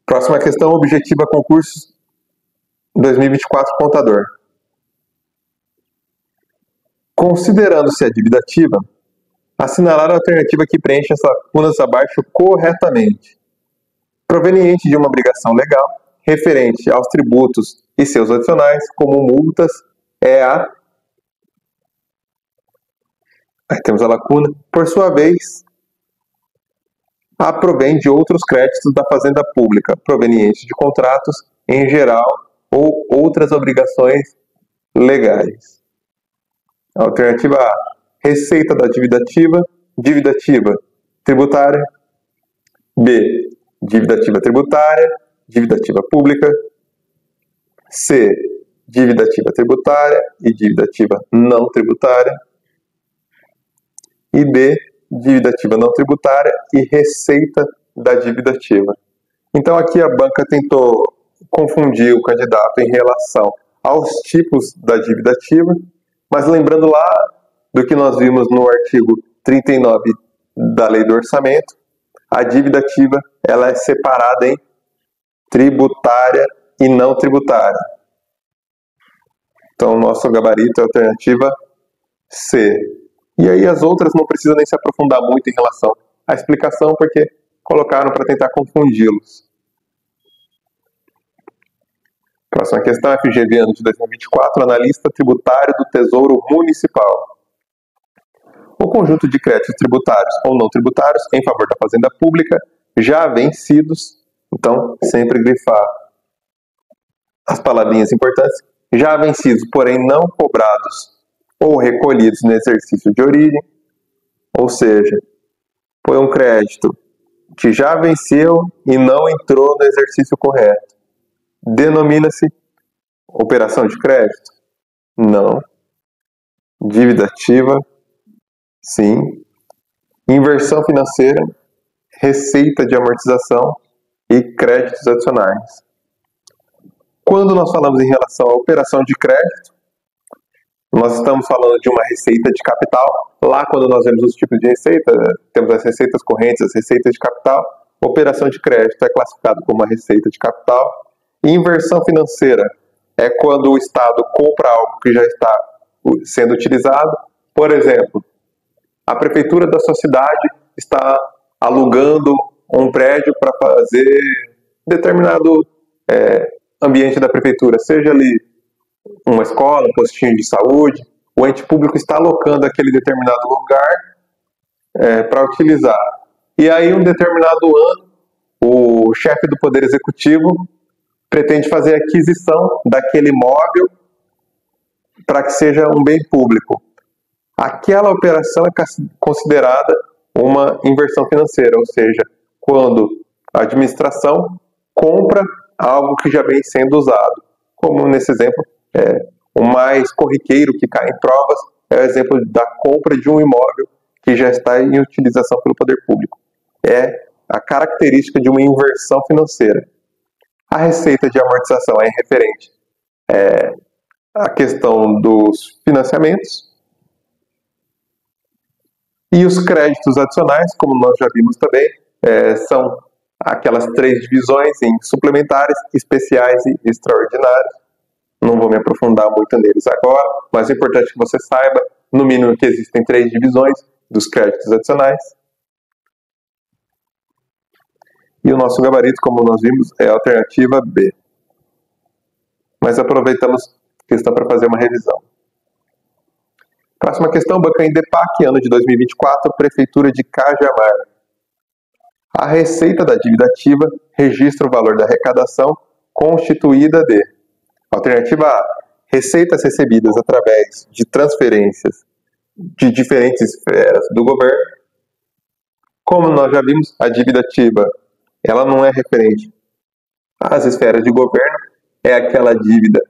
Próxima questão, objetiva concurso 2024 contador. Considerando-se a dívida ativa, assinalar a alternativa que preenche as lacunas abaixo corretamente. Proveniente de uma obrigação legal, referente aos tributos e seus adicionais, como multas, é a... Aí temos a lacuna. Por sua vez, a provém de outros créditos da Fazenda Pública, provenientes de contratos em geral ou outras obrigações legais. Alternativa A, receita da dívida ativa tributária. B, dívida ativa tributária, dívida ativa pública. C, dívida ativa tributária e dívida ativa não tributária. E D, dívida ativa não tributária e receita da dívida ativa. Então aqui a banca tentou confundir o candidato em relação aos tipos da dívida ativa, mas lembrando lá do que nós vimos no artigo 39 da Lei do Orçamento, a dívida ativa ela é separada em tributária e não tributária. Então o nosso gabarito é a alternativa C, E aí as outras não precisam nem se aprofundar muito em relação à explicação, porque colocaram para tentar confundi-los. Próxima questão, FGV ano de 2024, analista tributário do Tesouro Municipal. O conjunto de créditos tributários ou não tributários em favor da fazenda pública já vencidos, então sempre grifar as palavrinhas importantes, já vencidos, porém não cobrados ou recolhidos no exercício de origem, ou seja, foi um crédito que já venceu e não entrou no exercício correto. Denomina-se operação de crédito? Não. Dívida ativa? Sim. Inversão financeira, receita de amortização e créditos adicionais. Quando nós falamos em relação à operação de crédito, nós estamos falando de uma receita de capital. Lá, quando nós vemos os tipos de receita, temos as receitas correntes, as receitas de capital. Operação de crédito é classificado como uma receita de capital. Inversão financeira é quando o Estado compra algo que já está sendo utilizado. Por exemplo, a prefeitura da sua cidade está alugando um prédio para fazer determinado ambiente da prefeitura, seja ali uma escola, um postinho de saúde, o ente público está alocando aquele determinado lugar para utilizar. E aí, um determinado ano, o chefe do Poder Executivo pretende fazer aquisição daquele imóvel para que seja um bem público. Aquela operação é considerada uma inversão financeira, ou seja, quando a administração compra algo que já vem sendo usado. Como nesse exemplo, o mais corriqueiro que cai em provas é o exemplo da compra de um imóvel que já está em utilização pelo poder público. É a característica de uma inversão financeira. A receita de amortização é referente à questão dos financiamentos. E os créditos adicionais, como nós já vimos também, são aquelas 3 divisões em suplementares, especiais e extraordinários. Não vou me aprofundar muito neles agora, mas é importante que você saiba, no mínimo, que existem 3 divisões dos créditos adicionais. E o nosso gabarito, como nós vimos, é a alternativa B. Mas aproveitamos a questão para fazer uma revisão. Próxima questão, banco Indepac, ano de 2024, Prefeitura de Cajamar. A receita da dívida ativa registra o valor da arrecadação constituída de: alternativa A, receitas recebidas através de transferências de diferentes esferas do governo. Como nós já vimos, a dívida ativa ela não é referente às esferas de governo, é aquela dívida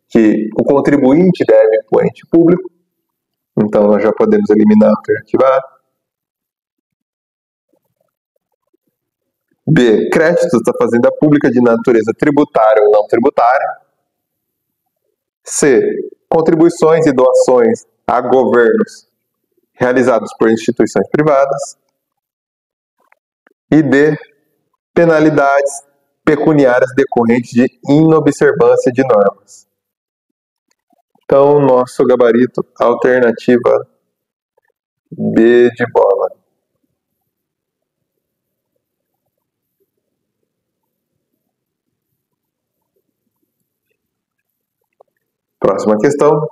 que o contribuinte deve para o ente público. Então nós já podemos eliminar a alternativa A. B, créditos da fazenda pública de natureza tributária ou não tributária. C, contribuições e doações a governos realizados por instituições privadas. E D, penalidades pecuniárias decorrentes de inobservância de normas. Então, nosso gabarito, alternativa B de bola. Próxima questão.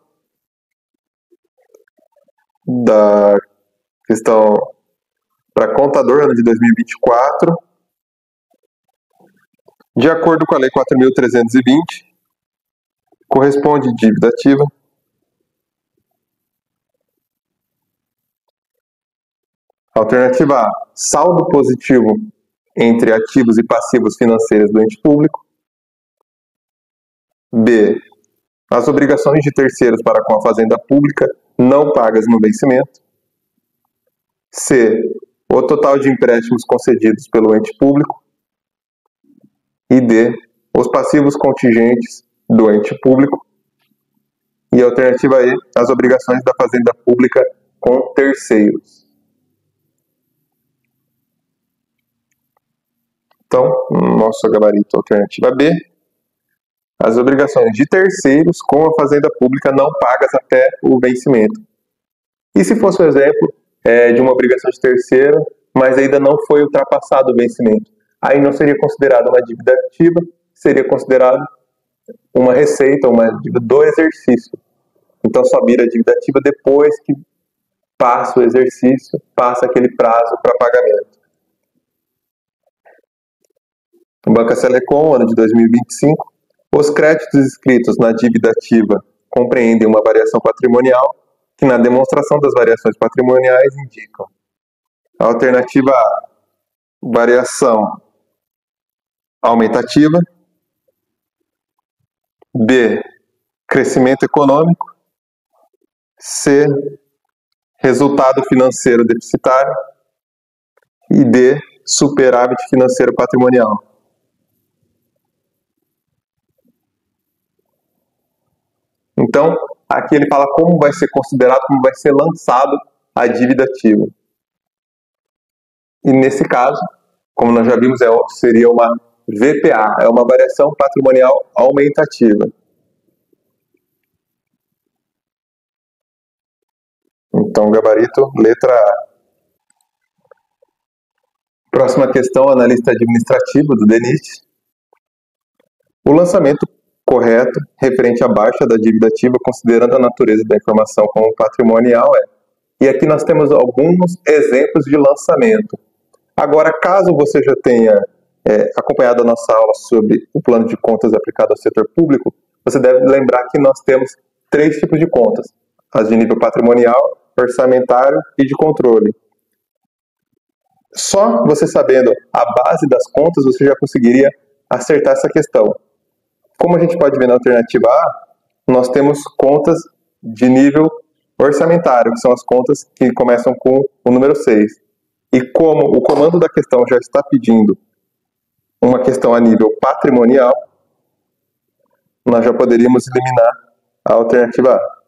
Da questão para contador, ano de 2024. De acordo com a Lei 4.320, corresponde dívida ativa alternativa A, saldo positivo entre ativos e passivos financeiros do ente público. B, as obrigações de terceiros para com a fazenda pública não pagas no vencimento. C, o total de empréstimos concedidos pelo ente público. E D, os passivos contingentes do ente público. E a alternativa E, as obrigações da fazenda pública com terceiros. Então, nosso gabarito, alternativa B, as obrigações de terceiros com a fazenda pública não pagas até o vencimento. E se fosse o exemplo de uma obrigação de terceiro, mas ainda não foi ultrapassado o vencimento? Aí não seria considerado uma dívida ativa, seria considerado uma receita, uma dívida do exercício. Então só vira dívida ativa depois que passa o exercício, passa aquele prazo para pagamento. Banca Selecom, ano de 2025. Os créditos inscritos na dívida ativa compreendem uma variação patrimonial que na demonstração das variações patrimoniais indicam: a alternativa A, variação aumentativa; B, crescimento econômico; C, resultado financeiro deficitário; e D, superávit financeiro patrimonial. Então, aqui ele fala como vai ser considerado, como vai ser lançado a dívida ativa. E nesse caso, como nós já vimos, seria uma VPA, é uma variação patrimonial aumentativa. Então, gabarito, letra A. Próxima questão, analista administrativo do DENIT. O lançamento correto referente à baixa da dívida ativa, considerando a natureza da informação como patrimonial, e aqui nós temos alguns exemplos de lançamento. Agora, caso você já tenha acompanhado a nossa aula sobre o plano de contas aplicado ao setor público, você deve lembrar que nós temos 3 tipos de contas: as de nível patrimonial, orçamentário e de controle. Só você sabendo a base das contas, você já conseguiria acertar essa questão. Como a gente pode ver na alternativa A, nós temos contas de nível orçamentário, que são as contas que começam com o número 6. E como o comando da questão já está pedindo uma questão a nível patrimonial, nós já poderíamos eliminar a alternativa A.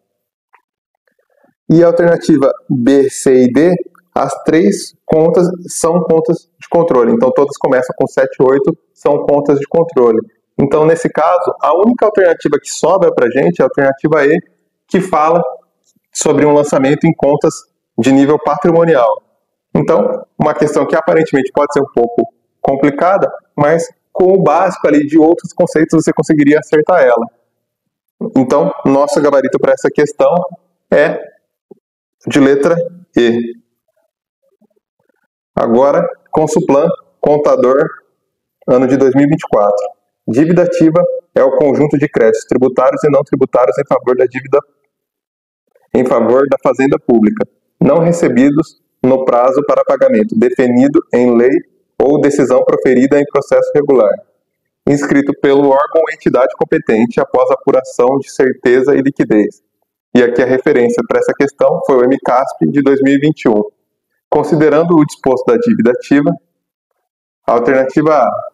E a alternativa B, C e D, as 3 contas são contas de controle. Então todas começam com 7 e 8, são contas de controle. Então, nesse caso, a única alternativa que sobra para a gente é a alternativa E, que fala sobre um lançamento em contas de nível patrimonial. Então, uma questão que aparentemente pode ser um pouco complicada, mas com o básico ali de outros conceitos você conseguiria acertar ela. Então, nosso gabarito para essa questão é de letra E. Agora, Consulplan, contador, ano de 2024. Dívida ativa é o conjunto de créditos tributários e não tributários em favor da dívida, em favor da fazenda pública, não recebidos no prazo para pagamento, definido em lei ou decisão proferida em processo regular, inscrito pelo órgão ou entidade competente após apuração de certeza e liquidez. E aqui a referência para essa questão foi o MCASP de 2021. Considerando o disposto da dívida ativa, a alternativa A,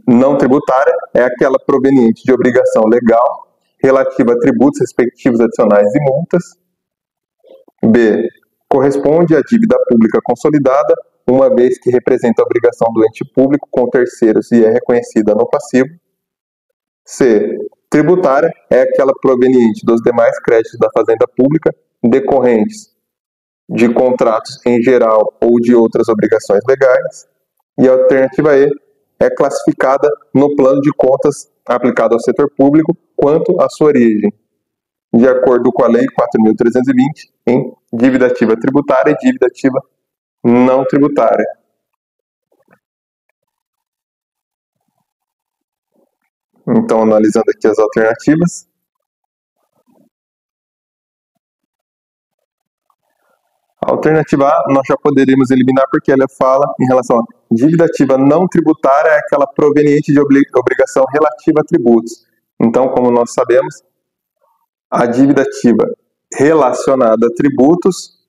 não tributária, é aquela proveniente de obrigação legal relativa a tributos respectivos adicionais e multas. B, corresponde à dívida pública consolidada, uma vez que representa a obrigação do ente público com terceiros e é reconhecida no passivo. C, tributária, é aquela proveniente dos demais créditos da fazenda pública decorrentes de contratos em geral ou de outras obrigações legais. E a alternativa E é classificada no plano de contas aplicado ao setor público quanto à sua origem, de acordo com a Lei 4.320, em dívida ativa tributária e dívida ativa não tributária. Então, analisando aqui as alternativas. A alternativa A nós já poderíamos eliminar porque ela fala em relação a dívida ativa não tributária, é aquela proveniente de obrigação relativa a tributos. Então, como nós sabemos, a dívida ativa relacionada a tributos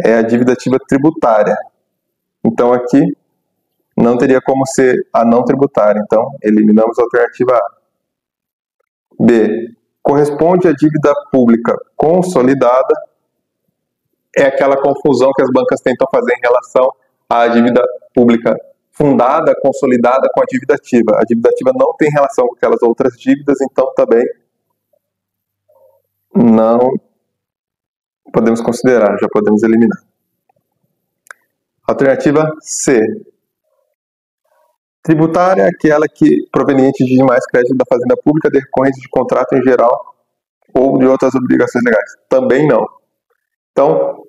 é a dívida ativa tributária. Então, aqui não teria como ser a não tributária. Então, eliminamos a alternativa A. B, corresponde à dívida pública consolidada, é aquela confusão que as bancas tentam fazer em relação à dívida pública fundada, consolidada com a dívida ativa. A dívida ativa não tem relação com aquelas outras dívidas, então também não podemos considerar, já podemos eliminar. Alternativa C. Tributária é aquela que proveniente de demais créditos da Fazenda Pública decorrentes de contrato em geral ou de outras obrigações legais. Também não. Então,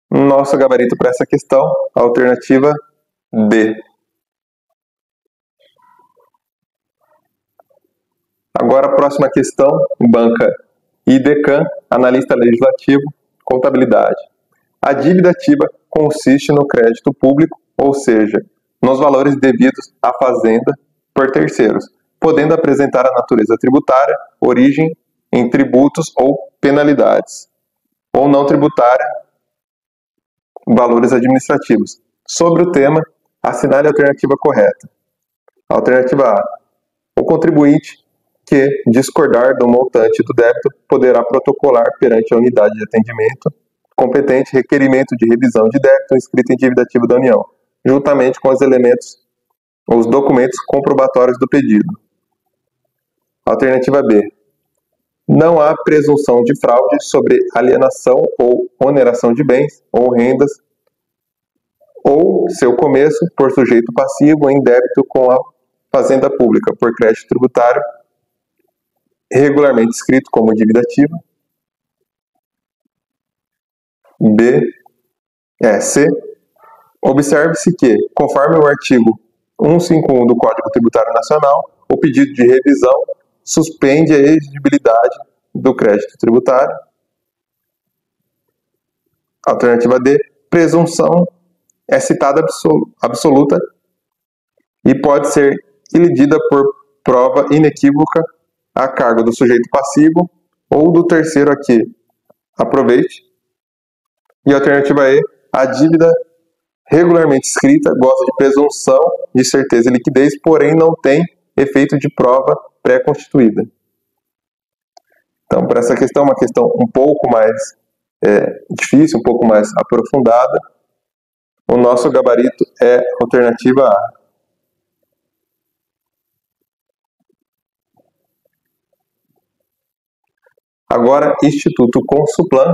nosso gabarito para essa questão, alternativa D. Agora a próxima questão, banca IDECAN, analista legislativo, contabilidade. A dívida ativa consiste no crédito público, ou seja, nos valores devidos à fazenda por terceiros, podendo apresentar a natureza tributária, origem em tributos ou penalidades, ou não tributária, valores administrativos. Sobre o tema, assinale a alternativa correta. Alternativa A. O contribuinte que discordar do montante do débito poderá protocolar perante a unidade de atendimento competente requerimento de revisão de débito inscrito em dívida ativa da União, juntamente com os documentos comprobatórios do pedido. Alternativa B. Não há presunção de fraude sobre alienação ou oneração de bens ou rendas ou seu começo por sujeito passivo em débito com a Fazenda Pública por crédito tributário regularmente escrito como dívida ativa. C. Observe-se que, conforme o artigo 151 do Código Tributário Nacional, o pedido de revisão suspende a exigibilidade do crédito tributário. Alternativa D. Presunção é citada absoluta e pode ser ilidida por prova inequívoca a cargo do sujeito passivo ou do terceiro a que aproveite. E a alternativa E. A dívida regularmente escrita goza de presunção de certeza e liquidez, porém não tem efeito de prova pré-constituída. Então, para essa questão, uma questão um pouco mais difícil, um pouco mais aprofundada, o nosso gabarito é a alternativa A. Agora, Instituto Consuplan,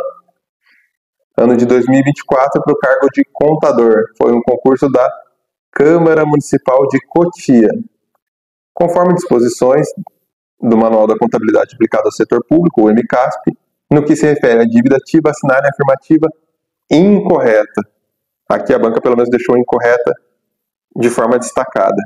ano de 2024, para o cargo de contador. Foi um concurso da Câmara Municipal de Cotia. Conforme disposições do Manual da Contabilidade aplicado ao Setor Público, o MCASP, no que se refere à dívida ativa, assinale a afirmativa incorreta. Aqui a banca pelo menos deixou incorreta de forma destacada.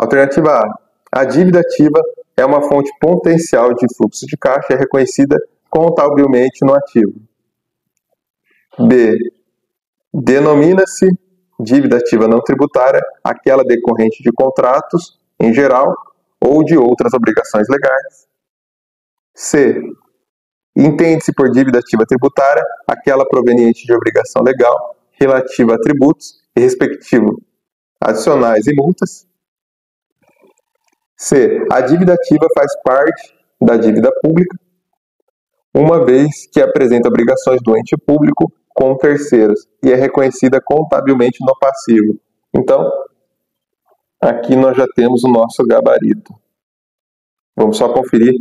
Alternativa A. A dívida ativa é uma fonte potencial de fluxo de caixa e é reconhecida contabilmente no ativo. B. Denomina-se dívida ativa não tributária aquela decorrente de contratos, em geral, ou de outras obrigações legais. C. Entende-se por dívida ativa tributária aquela proveniente de obrigação legal relativa a tributos e respectivo adicionais e multas. C. A dívida ativa faz parte da dívida pública, uma vez que apresenta obrigações do ente público com terceiros e é reconhecida contabilmente no passivo. Então, aqui nós já temos o nosso gabarito. Vamos só conferir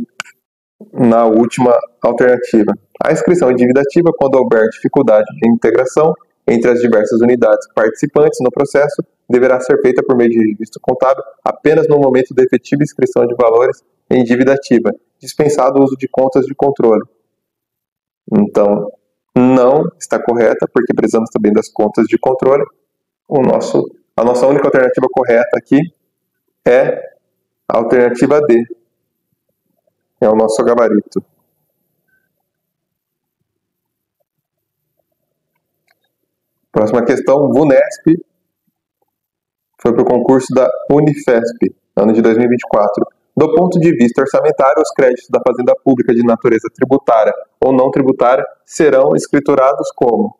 na última alternativa. A inscrição em dívida ativa, quando houver dificuldade de integração entre as diversas unidades participantes no processo, deverá ser feita por meio de registro contábil apenas no momento da efetiva inscrição de valores em dívida ativa, dispensado o uso de contas de controle. Então, não está correta, porque precisamos também das contas de controle. A nossa única alternativa correta aqui é a alternativa D. É o nosso gabarito. Próxima questão, VUNESP. Foi para o concurso da Unifesp, ano de 2024. Do ponto de vista orçamentário, os créditos da Fazenda Pública de natureza tributária ou não tributária serão escriturados como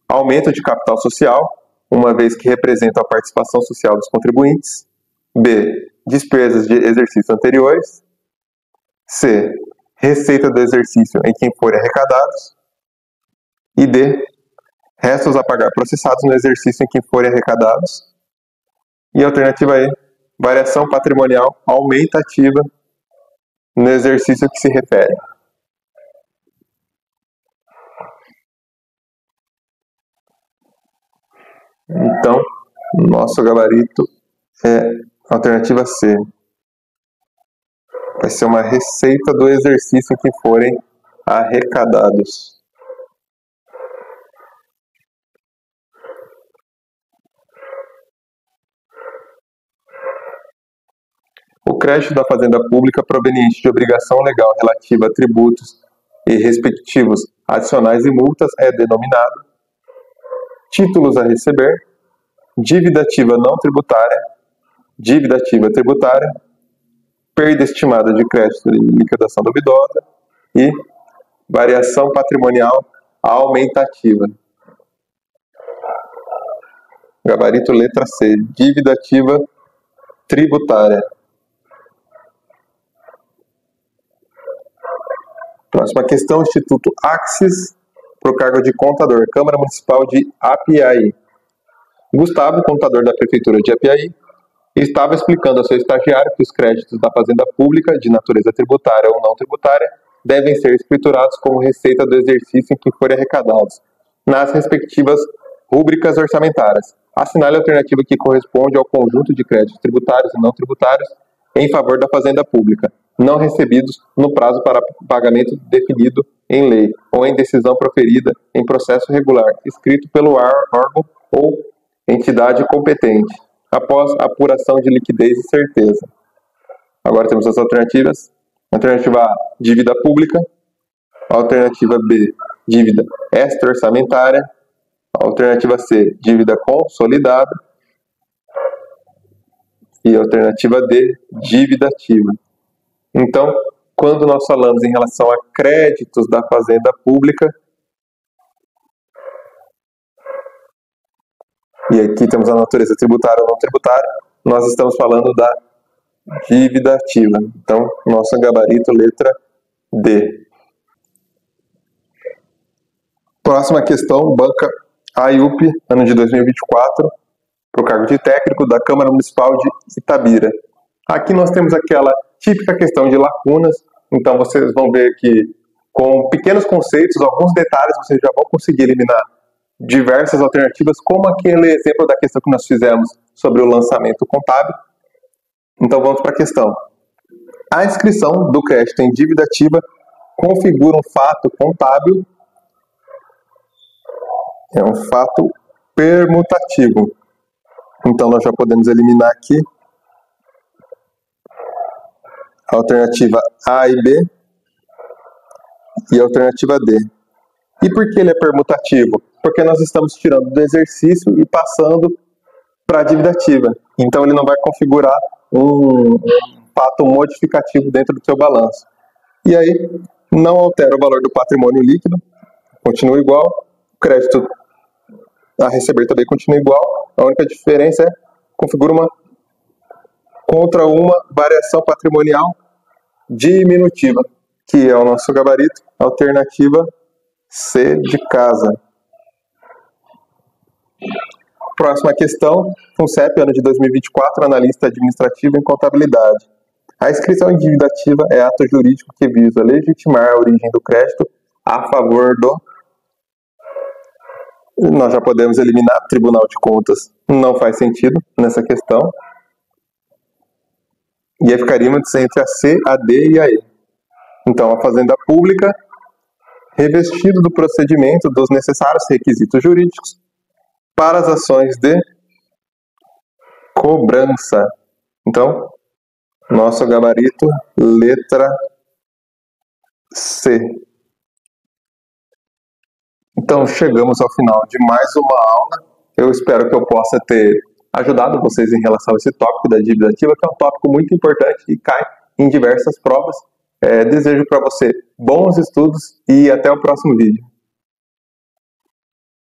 aumento de capital social, uma vez que representam a participação social dos contribuintes. B. Despesas de exercícios anteriores. C. Receita do exercício em quem forem arrecadados. E D. Restos a pagar processados no exercício em que forem arrecadados. E a alternativa E. Variação patrimonial aumentativa no exercício que se refere. Então, nosso gabarito é a alternativa C. Vai ser uma receita do exercício que forem arrecadados. O crédito da fazenda pública proveniente de obrigação legal relativa a tributos e respectivos adicionais e multas é denominado títulos a receber, dívida ativa não tributária, dívida ativa tributária, perda estimada de crédito e liquidação duvidosa e variação patrimonial aumentativa. Gabarito letra C, dívida ativa tributária. Próxima questão, Instituto Axis, para o cargo de contador, Câmara Municipal de Apiaí. Gustavo, contador da Prefeitura de Apiaí, estava explicando ao seu estagiário que os créditos da fazenda pública, de natureza tributária ou não tributária, devem ser escriturados como receita do exercício em que forem arrecadados, nas respectivas rúbricas orçamentárias. Assinale a alternativa que corresponde ao conjunto de créditos tributários e não tributários em favor da fazenda pública, não recebidos no prazo para pagamento definido em lei ou em decisão proferida em processo regular, escrito pelo órgão ou entidade competente, após apuração de liquidez e certeza. Agora temos as alternativas. Alternativa A, dívida pública. Alternativa B, dívida extra-orçamentária. Alternativa C, dívida consolidada. E alternativa D, dívida ativa. Então, quando nós falamos em relação a créditos da fazenda pública, e aqui temos a natureza tributária ou não tributária, nós estamos falando da dívida ativa. Então, nosso gabarito, letra D. Próxima questão, banca AIUP, ano de 2024, para o cargo de técnico da Câmara Municipal de Itabira. Aqui nós temos aquela típica questão de lacunas, então vocês vão ver que com pequenos conceitos, alguns detalhes, vocês já vão conseguir eliminar diversas alternativas, como aquele exemplo da questão que nós fizemos sobre o lançamento contábil. Então vamos para a questão. A inscrição do crédito em dívida ativa configura um fato contábil, é um fato permutativo. Então nós já podemos eliminar aqui a alternativa A e B e a alternativa D. E por que ele é permutativo? Porque nós estamos tirando do exercício e passando para a dívida ativa. Então ele não vai configurar um fato modificativo dentro do seu balanço. E aí não altera o valor do patrimônio líquido, continua igual, o crédito a receber também continua igual, a única diferença é configura contra uma variação patrimonial diminutiva, que é o nosso gabarito, alternativa C de casa. Próxima questão, FUNCEP, ano de 2024, analista administrativo em contabilidade. A inscrição em dívida ativa é ato jurídico que visa legitimar a origem do crédito a favor do... Nós já podemos eliminar o Tribunal de Contas, não faz sentido nessa questão. E aí ficaríamos entre a C, a D e a E. Então, a fazenda pública, revestido do procedimento dos necessários requisitos jurídicos para as ações de cobrança. Então, nosso gabarito, letra C. Então, chegamos ao final de mais uma aula. Eu espero que eu possa ter ajudado vocês em relação a esse tópico da dívida ativa, que é um tópico muito importante e cai em diversas provas. Desejo para você bons estudos e até o próximo vídeo.